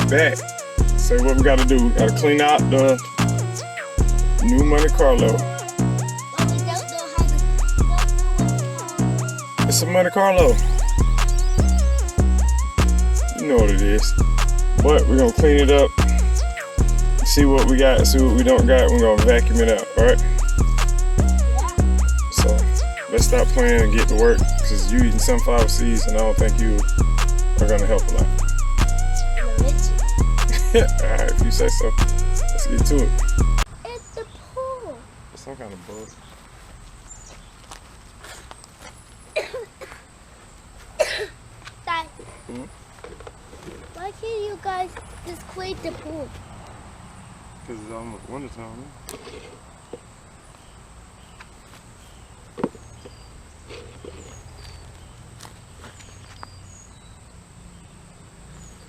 back. So what we gotta do, gotta clean out the new Monte Carlo. But we don't know how to. It's a Monte Carlo. You know what it is. But we're gonna clean it up, see what we got, see what we don't got. We're gonna vacuum it out, alright? So let's stop playing and get to work, because you eating sunflower seeds and I don't think you are gonna help a lot. Alright, if you say so. Let's get to it. It's the pool. It's some kind of bug. Dad, why can't you guys just clean the pool? Because it's almost winter time.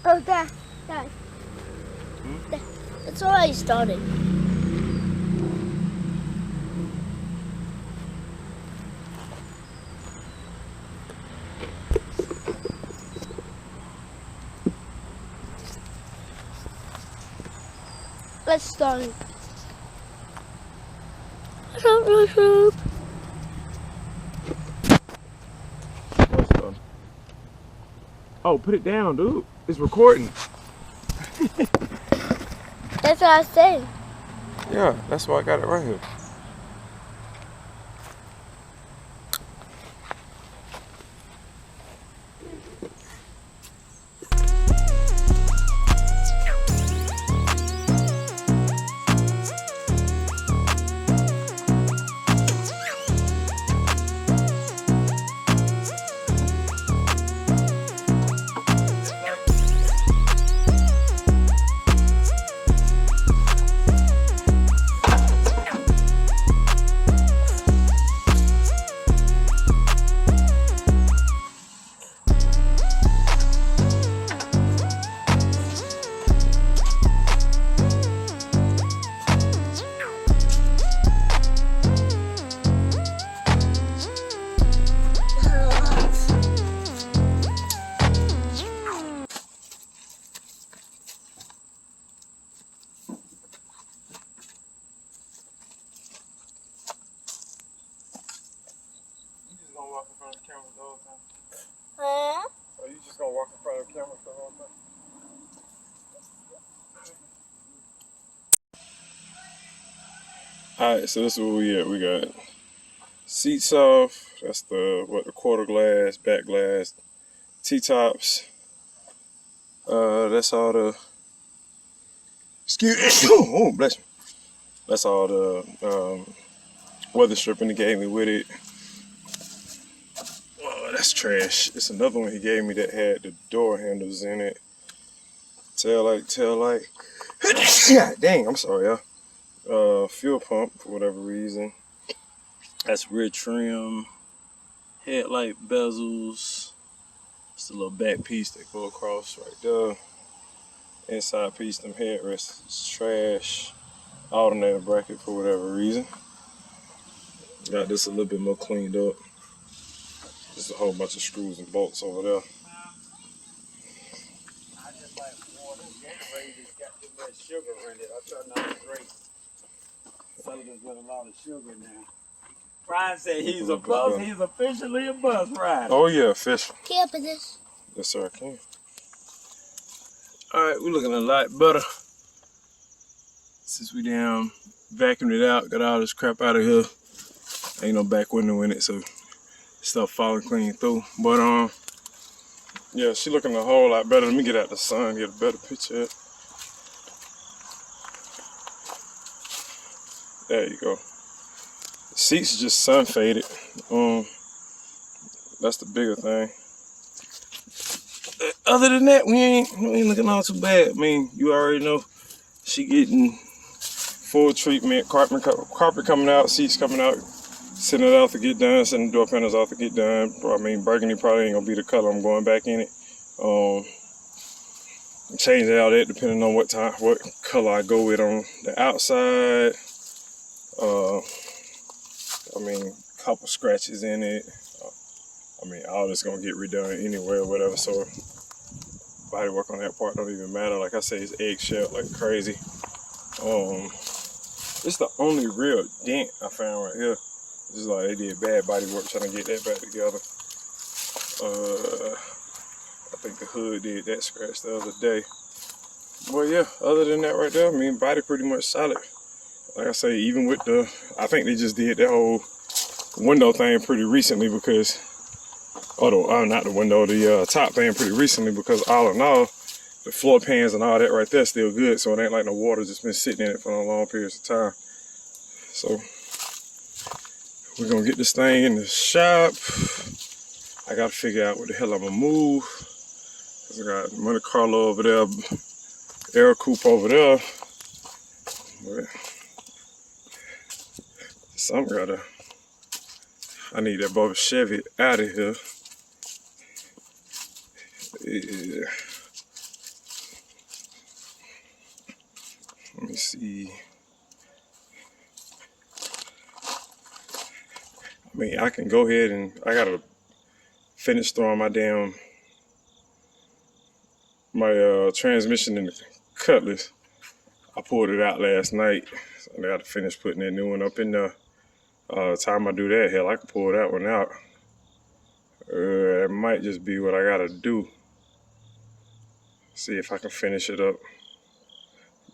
Oh, Dad. That's already started. Let's start it. What's done? Oh, put it down, dude. It's recording. That's what I said. Yeah, that's why I got it right here. Walk in front of the camera the whole time? Huh? Are you just gonna walk in front of the camera the whole time? Alright, so this is what we at. We got seats off. That's the quarter glass, back glass, T-tops. That's all the oh, bless me. That's all the weather stripping he gave me with it. That's trash. It's another one he gave me that had the door handles in it. Tail light. Yeah, dang, I'm sorry, y'all. Fuel pump for whatever reason. That's rear trim. Headlight bezels. Just a little back piece that go across right there. Inside piece, them headrests. It's trash. Alternator bracket for whatever reason. Got this a little bit more cleaned up. Just a whole bunch of screws and bolts over there. I just like water. Gatorade has got too much sugar in it. I try not to drink sodas with a lot of sugar now. Brian said he's a bus. He's officially a bus rider. Oh yeah, official. Can you open this? Yes sir, I can. Alright, we're looking a lot better. Since we down vacuumed it out, got all this crap out of here. Ain't no back window in it, so stuff falling clean through. But yeah, she looking a whole lot better. Let me get out the sun, get a better picture. There you go. The seats just sun faded. That's the bigger thing. Other than that, we ain't looking all too bad. I mean, you already know she getting full treatment, carpet coming out, seats coming out. Sending it out to get done, sending the door panels out to get done. I mean, burgundy probably ain't gonna be the color I'm going back in it. Change out that depending on what color I go with on the outside. I mean, couple scratches in it. I mean, all this gonna get redone anyway or whatever. So body work on that part don't even matter. Like I say, it's eggshell like crazy. It's the only real dent I found right here. It's like they did bad body work trying to get that back together. I think the hood did that scratch the other day. But yeah, other than that right there, I mean, body pretty much solid. Like I say, even with the, I think they just did that whole window thing pretty recently because, not the window, the top thing pretty recently because all in all, the floor pans and all that right there still good. So it ain't like no water just been sitting in it for long periods of time. So we're gonna get this thing in the shop. I gotta figure out what the hell I'm gonna move. Cause I got Monte Carlo over there, air coupe over there. But I need that Bubba Chevy out of here. Yeah. Let me see. I mean, I can go ahead and I gotta finish throwing my transmission in the Cutlass. I pulled it out last night, so I gotta finish putting that new one up in there. Time I do that, hell, I can pull that one out. That might just be what I gotta do. See if I can finish it up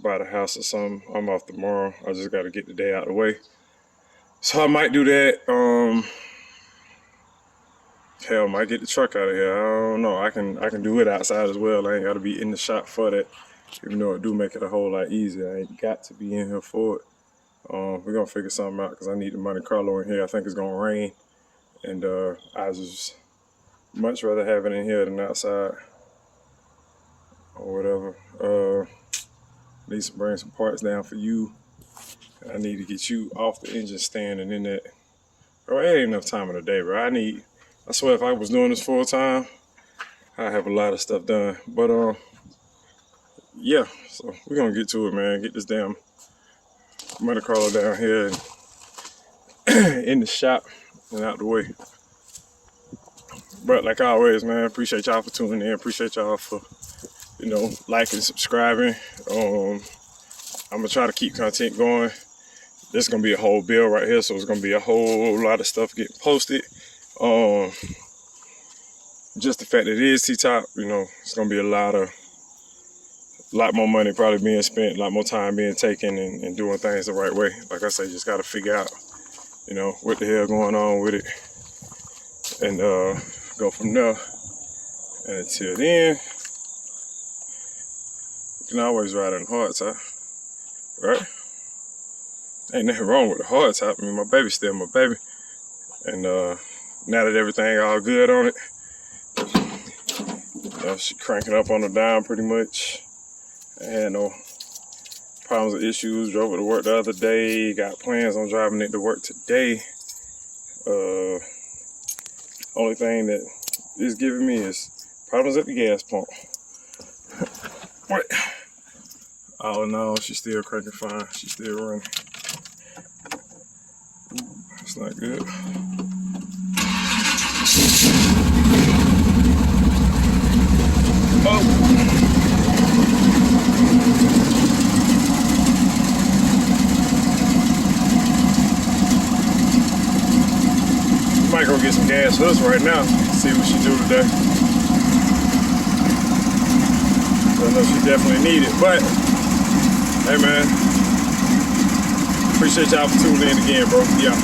by the house or something. I'm off tomorrow. I just gotta get the day out of the way. So I might do that. Hell, might get the truck out of here. I don't know. I can do it outside as well. I ain't gotta be in the shop for that. Even though it do make it a whole lot easier. I ain't got to be in here for it. We're gonna figure something out because I need the Monte Carlo in here. I think it's gonna rain. And I just much rather have it in here than outside. Or whatever. Need to bring some parts down for you. I need to get you off the engine stand and in that. Bro, it ain't enough time in the day, bro. I swear if I was doing this full time, I'd have a lot of stuff done. But yeah, so we're gonna get to it, man. Get this damn Monte Carlo down here and in the shop and out the way. But like always, man, appreciate y'all for tuning in. Appreciate y'all for, liking, subscribing. I'm gonna try to keep content going. This is gonna be a whole bill right here, so it's gonna be a whole lot of stuff getting posted. Just the fact that it is T-top, it's gonna be a lot more money probably being spent, a lot more time being taken and doing things the right way. Like I say, just gotta figure out, what the hell going on with it and go from there. And until then, you can always ride in a hard top, right? Ain't nothing wrong with a hard top. I mean, my baby's still my baby. And now that everything all good on it, she cranking up on the dime pretty much. I had no problems or issues. Drove it to work the other day. Got plans on driving it to work today. Only thing that is giving me is problems at the gas pump. What? Oh no, she's still cranking fine. She's still running. That's not good. Oh. Might go get some gas for us right now. See what she do today. I know she definitely need it, but hey man, appreciate y'all for tuning in again, bro. Yeah.